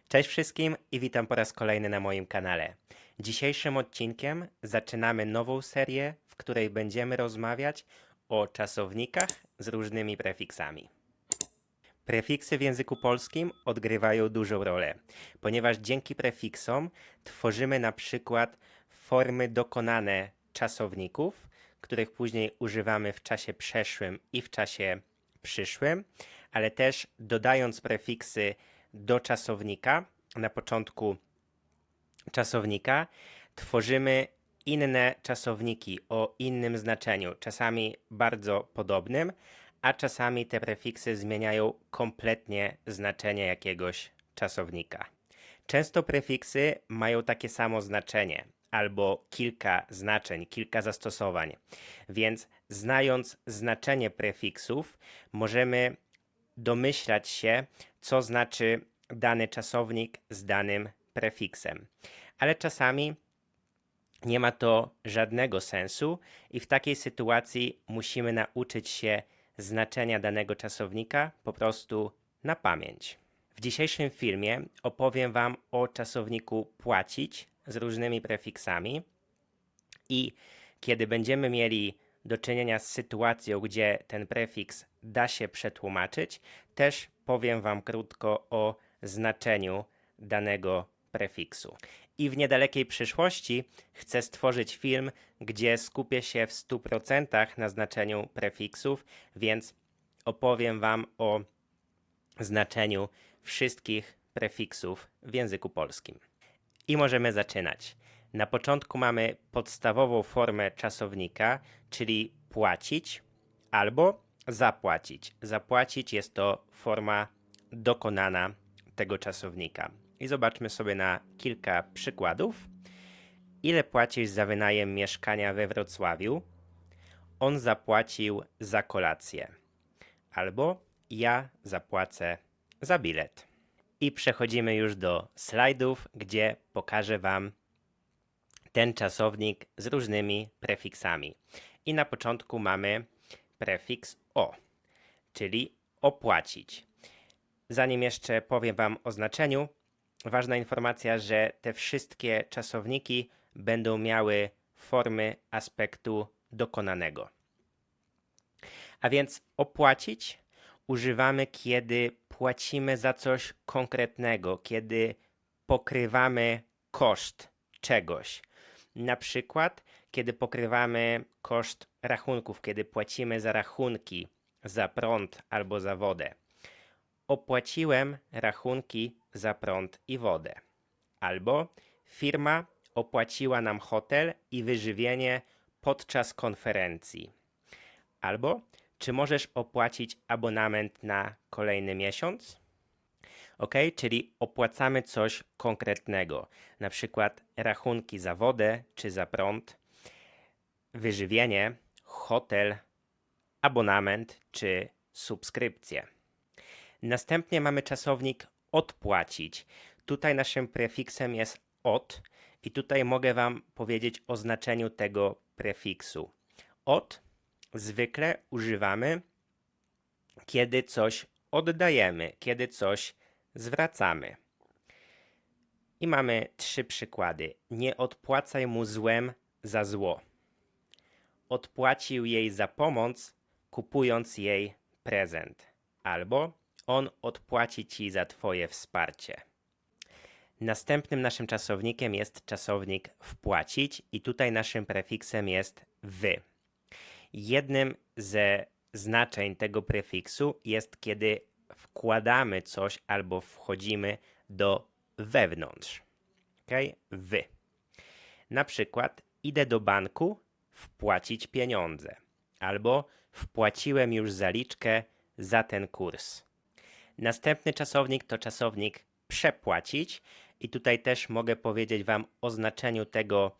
Cześć wszystkim i witam po raz kolejny na moim kanale. Dzisiejszym odcinkiem zaczynamy nową serię, w której będziemy rozmawiać o czasownikach z różnymi prefiksami. Prefiksy w języku polskim odgrywają dużą rolę, ponieważ dzięki prefiksom tworzymy na przykład formy dokonane czasowników, których później używamy w czasie przeszłym i w czasie przyszłym, ale też dodając prefiksy do czasownika, na początku czasownika, tworzymy inne czasowniki o innym znaczeniu, czasami bardzo podobnym, a czasami te prefiksy zmieniają kompletnie znaczenie jakiegoś czasownika. Często prefiksy mają takie samo znaczenie, albo kilka znaczeń, kilka zastosowań, więc znając znaczenie prefiksów, możemy domyślać się, co znaczy dany czasownik z danym prefiksem. Ale czasami nie ma to żadnego sensu i w takiej sytuacji musimy nauczyć się znaczenia danego czasownika po prostu na pamięć. W dzisiejszym filmie opowiem Wam o czasowniku płacić z różnymi prefiksami i kiedy będziemy mieli do czynienia z sytuacją, gdzie ten prefiks da się przetłumaczyć, też powiem Wam krótko o znaczeniu danego prefiksu. I w niedalekiej przyszłości chcę stworzyć film, gdzie skupię się w 100% na znaczeniu prefiksów, więc opowiem Wam o znaczeniu wszystkich prefiksów w języku polskim. I możemy zaczynać. Na początku mamy podstawową formę czasownika, czyli płacić albo zapłacić. Zapłacić jest to forma dokonana tego czasownika. I zobaczmy sobie na kilka przykładów. Ile płacisz za wynajem mieszkania we Wrocławiu? On zapłacił za kolację. Albo ja zapłacę za bilet. I przechodzimy już do slajdów, gdzie pokażę Wam ten czasownik z różnymi prefiksami. I na początku mamy prefiks o, czyli opłacić. Zanim jeszcze powiem Wam o znaczeniu, ważna informacja, że te wszystkie czasowniki będą miały formy aspektu dokonanego. A więc opłacić używamy, kiedy płacimy za coś konkretnego, kiedy pokrywamy koszt czegoś. Na przykład, kiedy pokrywamy koszt rachunków, kiedy płacimy za rachunki, za prąd albo za wodę. Opłaciłem rachunki za prąd i wodę. Albo firma opłaciła nam hotel i wyżywienie podczas konferencji. Albo czy możesz opłacić abonament na kolejny miesiąc? Ok, czyli opłacamy coś konkretnego, na przykład rachunki za wodę czy za prąd, wyżywienie, hotel, abonament czy subskrypcję. Następnie mamy czasownik odpłacić. Tutaj naszym prefiksem jest od i tutaj mogę Wam powiedzieć o znaczeniu tego prefiksu. Od zwykle używamy, kiedy coś oddajemy, kiedy coś zwracamy. I mamy 3 przykłady. Nie odpłacaj mu złem za zło. Odpłacił jej za pomoc, kupując jej prezent. Albo on odpłaci ci za twoje wsparcie. Następnym naszym czasownikiem jest czasownik wpłacić i tutaj naszym prefiksem jest wy. Jednym ze znaczeń tego prefiksu jest, kiedy wkładamy coś albo wchodzimy do wewnątrz. Okay? Wy. Na przykład idę do banku wpłacić pieniądze. Albo wpłaciłem już zaliczkę za ten kurs. Następny czasownik to czasownik przepłacić i tutaj też mogę powiedzieć Wam o znaczeniu tego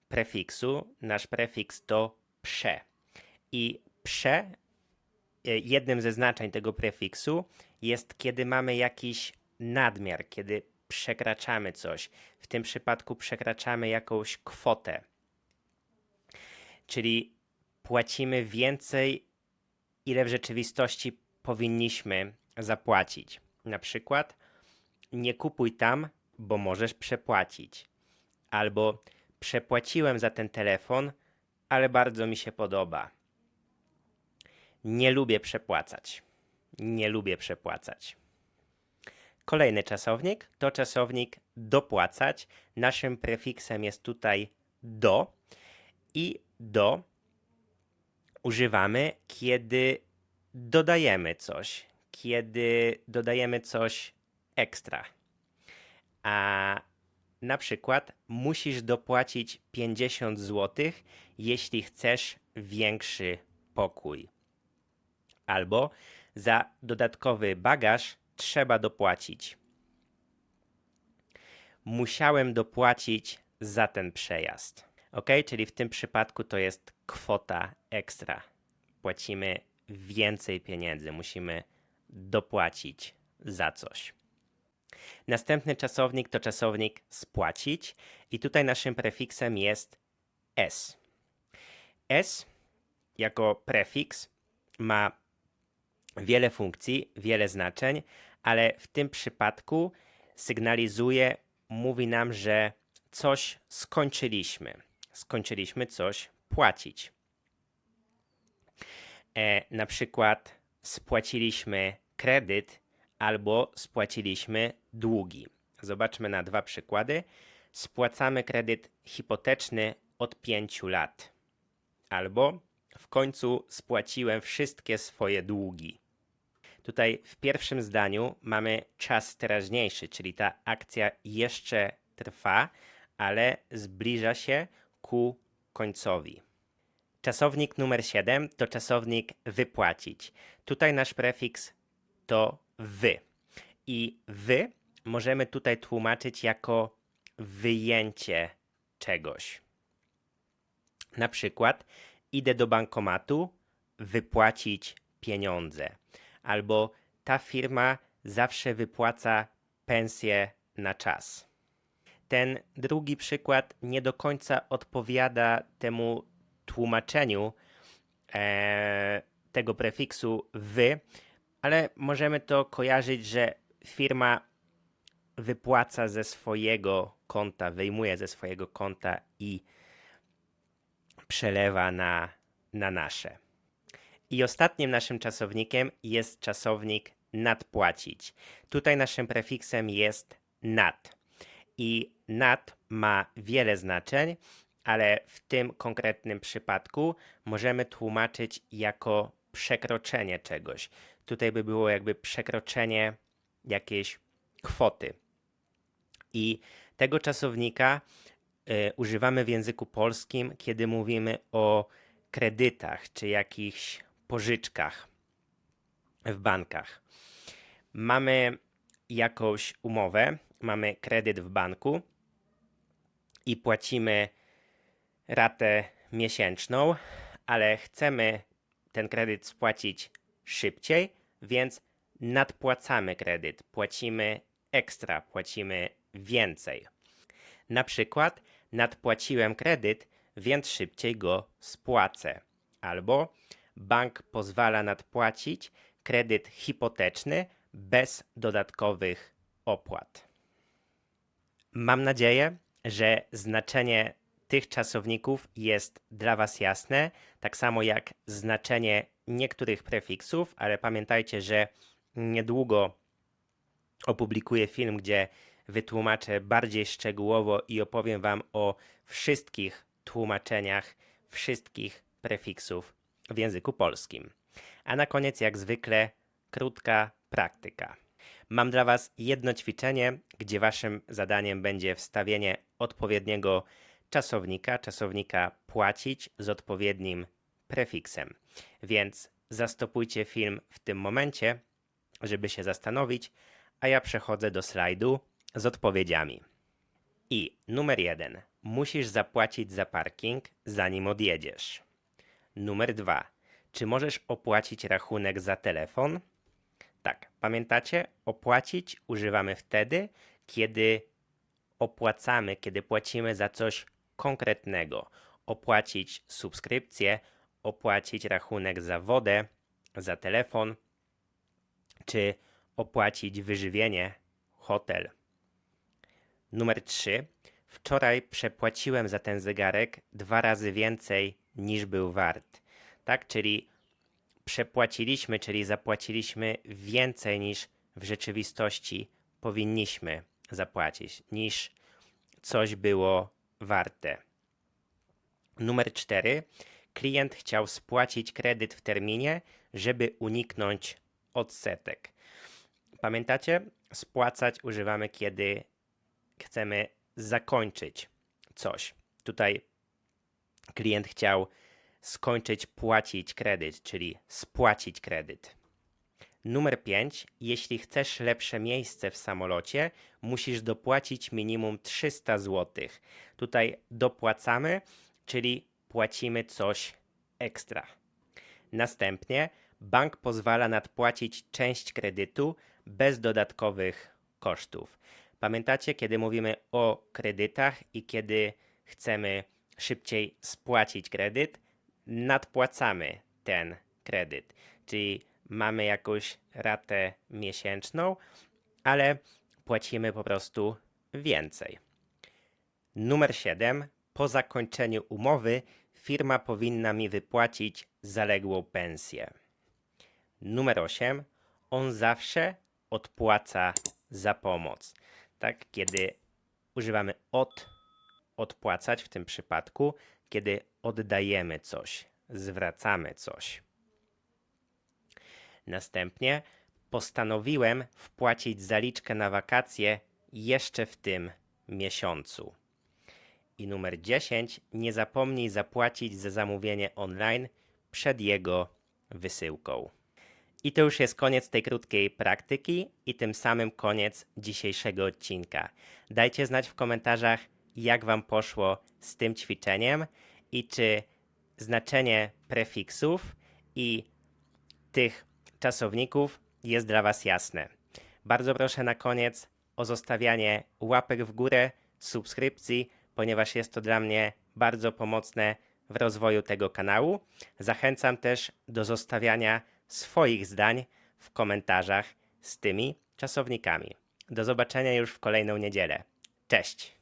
prefiksu. Nasz prefiks to prze. I prze, jednym ze znaczeń tego prefiksu jest, kiedy mamy jakiś nadmiar, kiedy przekraczamy coś. W tym przypadku przekraczamy jakąś kwotę. Czyli płacimy więcej, ile w rzeczywistości powinniśmy zapłacić. Na przykład nie kupuj tam, bo możesz przepłacić. Albo przepłaciłem za ten telefon, ale bardzo mi się podoba. Nie lubię przepłacać. Nie lubię przepłacać. Kolejny czasownik to czasownik dopłacać. Naszym prefiksem jest tutaj do i do używamy, kiedy dodajemy coś ekstra. A na przykład musisz dopłacić 50 zł, jeśli chcesz większy pokój. Albo za dodatkowy bagaż trzeba dopłacić. Musiałem dopłacić za ten przejazd. Ok, czyli w tym przypadku to jest kwota ekstra. Płacimy więcej pieniędzy, musimy dopłacić za coś. Następny czasownik to czasownik spłacić i tutaj naszym prefiksem jest s. S jako prefiks ma wiele funkcji, wiele znaczeń, ale w tym przypadku sygnalizuje, mówi nam, że coś skończyliśmy. Skończyliśmy coś płacić. Na przykład spłaciliśmy kredyt albo spłaciliśmy długi. Zobaczmy na dwa przykłady. Spłacamy kredyt hipoteczny od 5 lat. Albo w końcu spłaciłem wszystkie swoje długi. Tutaj w pierwszym zdaniu mamy czas teraźniejszy, czyli ta akcja jeszcze trwa, ale zbliża się ku końcowi. Czasownik numer 7 to czasownik wypłacić. Tutaj nasz prefiks to wy. I wy możemy tutaj tłumaczyć jako wyjęcie czegoś. Na przykład idę do bankomatu wypłacić pieniądze. Albo ta firma zawsze wypłaca pensję na czas. Ten drugi przykład nie do końca odpowiada temu tłumaczeniu tego prefiksu wy, ale możemy to kojarzyć, że firma wypłaca ze swojego konta, wyjmuje ze swojego konta i przelewa na nasze. I ostatnim naszym czasownikiem jest czasownik nadpłacić. Tutaj naszym prefiksem jest nad. I nad ma wiele znaczeń, ale w tym konkretnym przypadku możemy tłumaczyć jako przekroczenie czegoś. Tutaj by było jakby przekroczenie jakiejś kwoty. I tego czasownika używamy w języku polskim, kiedy mówimy o kredytach czy jakichś pożyczkach w bankach. Mamy jakąś umowę, mamy kredyt w banku i płacimy ratę miesięczną, ale chcemy ten kredyt spłacić szybciej, więc nadpłacamy kredyt, płacimy ekstra, płacimy więcej. Na przykład nadpłaciłem kredyt, więc szybciej go spłacę. Albo bank pozwala nadpłacić kredyt hipoteczny bez dodatkowych opłat. Mam nadzieję, że znaczenie tych czasowników jest dla Was jasne, tak samo jak znaczenie niektórych prefiksów, ale pamiętajcie, że niedługo opublikuję film, gdzie wytłumaczę bardziej szczegółowo i opowiem Wam o wszystkich tłumaczeniach wszystkich prefiksów w języku polskim. A na koniec, jak zwykle, krótka praktyka. Mam dla Was jedno ćwiczenie, gdzie Waszym zadaniem będzie wstawienie odpowiedniego czasownika płacić z odpowiednim prefiksem. Więc zastopujcie film w tym momencie, żeby się zastanowić, a ja przechodzę do slajdu z odpowiedziami. I numer 1. Musisz zapłacić za parking, zanim odjedziesz. Numer 2. Czy możesz opłacić rachunek za telefon? Tak, pamiętacie? Opłacić używamy wtedy, kiedy opłacamy, kiedy płacimy za coś konkretnego. Opłacić subskrypcję, opłacić rachunek za wodę, za telefon, czy opłacić wyżywienie, hotel. Numer 3. Wczoraj przepłaciłem za ten zegarek 2 razy więcej niż był wart. Tak, czyli przepłaciliśmy, czyli zapłaciliśmy więcej niż w rzeczywistości powinniśmy zapłacić, niż coś było warte. Numer 4. Klient chciał spłacić kredyt w terminie, żeby uniknąć odsetek. Pamiętacie? Spłacać używamy, kiedy chcemy zakończyć coś. Tutaj klient chciał skończyć płacić kredyt, czyli spłacić kredyt. Numer 5. Jeśli chcesz lepsze miejsce w samolocie, musisz dopłacić minimum 300 zł. Tutaj dopłacamy, czyli płacimy coś ekstra. Następnie bank pozwala nadpłacić część kredytu bez dodatkowych kosztów. Pamiętacie, kiedy mówimy o kredytach i kiedy chcemy szybciej spłacić kredyt, nadpłacamy ten kredyt. Czyli mamy jakąś ratę miesięczną, ale płacimy po prostu więcej. Numer 7. Po zakończeniu umowy firma powinna mi wypłacić zaległą pensję. Numer 8. On zawsze odpłaca za pomoc. Tak, kiedy używamy odpłacać w tym przypadku, kiedy oddajemy coś, zwracamy coś. Następnie postanowiłem wpłacić zaliczkę na wakacje jeszcze w tym miesiącu. I numer 10. Nie zapomnij zapłacić za zamówienie online przed jego wysyłką. I to już jest koniec tej krótkiej praktyki i tym samym koniec dzisiejszego odcinka. Dajcie znać w komentarzach, jak Wam poszło z tym ćwiczeniem i czy znaczenie prefiksów i tych czasowników jest dla Was jasne. Bardzo proszę na koniec o zostawianie łapek w górę, subskrypcji, ponieważ jest to dla mnie bardzo pomocne w rozwoju tego kanału. Zachęcam też do zostawiania swoich zdań w komentarzach z tymi czasownikami. Do zobaczenia już w kolejną niedzielę. Cześć!